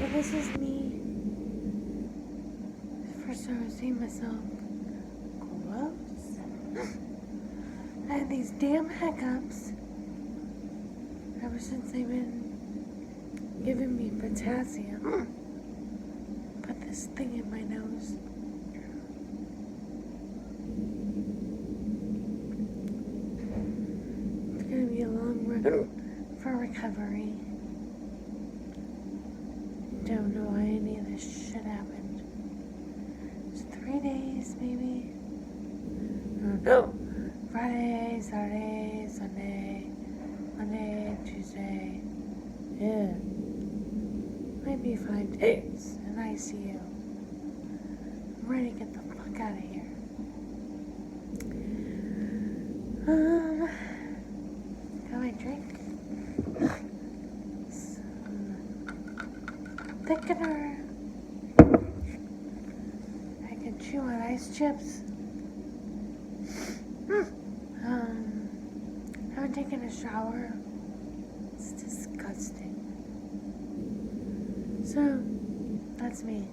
So this is me. First time I was seeing myself. Gross. I had these damn hiccups ever since they've been giving me potassium. Put this thing in my nose. It's gonna be a long road for recovery. Don't know why any of this shit happened. It's 3 days, maybe. No. Friday, Saturday, Sunday, Monday, Tuesday. Yeah. Might be 5 days in ICU. I'm ready to get the fuck out of here. Got my drink. Thickener. I can chew on ice chips. Haven't taken a shower. It's disgusting. So, that's me.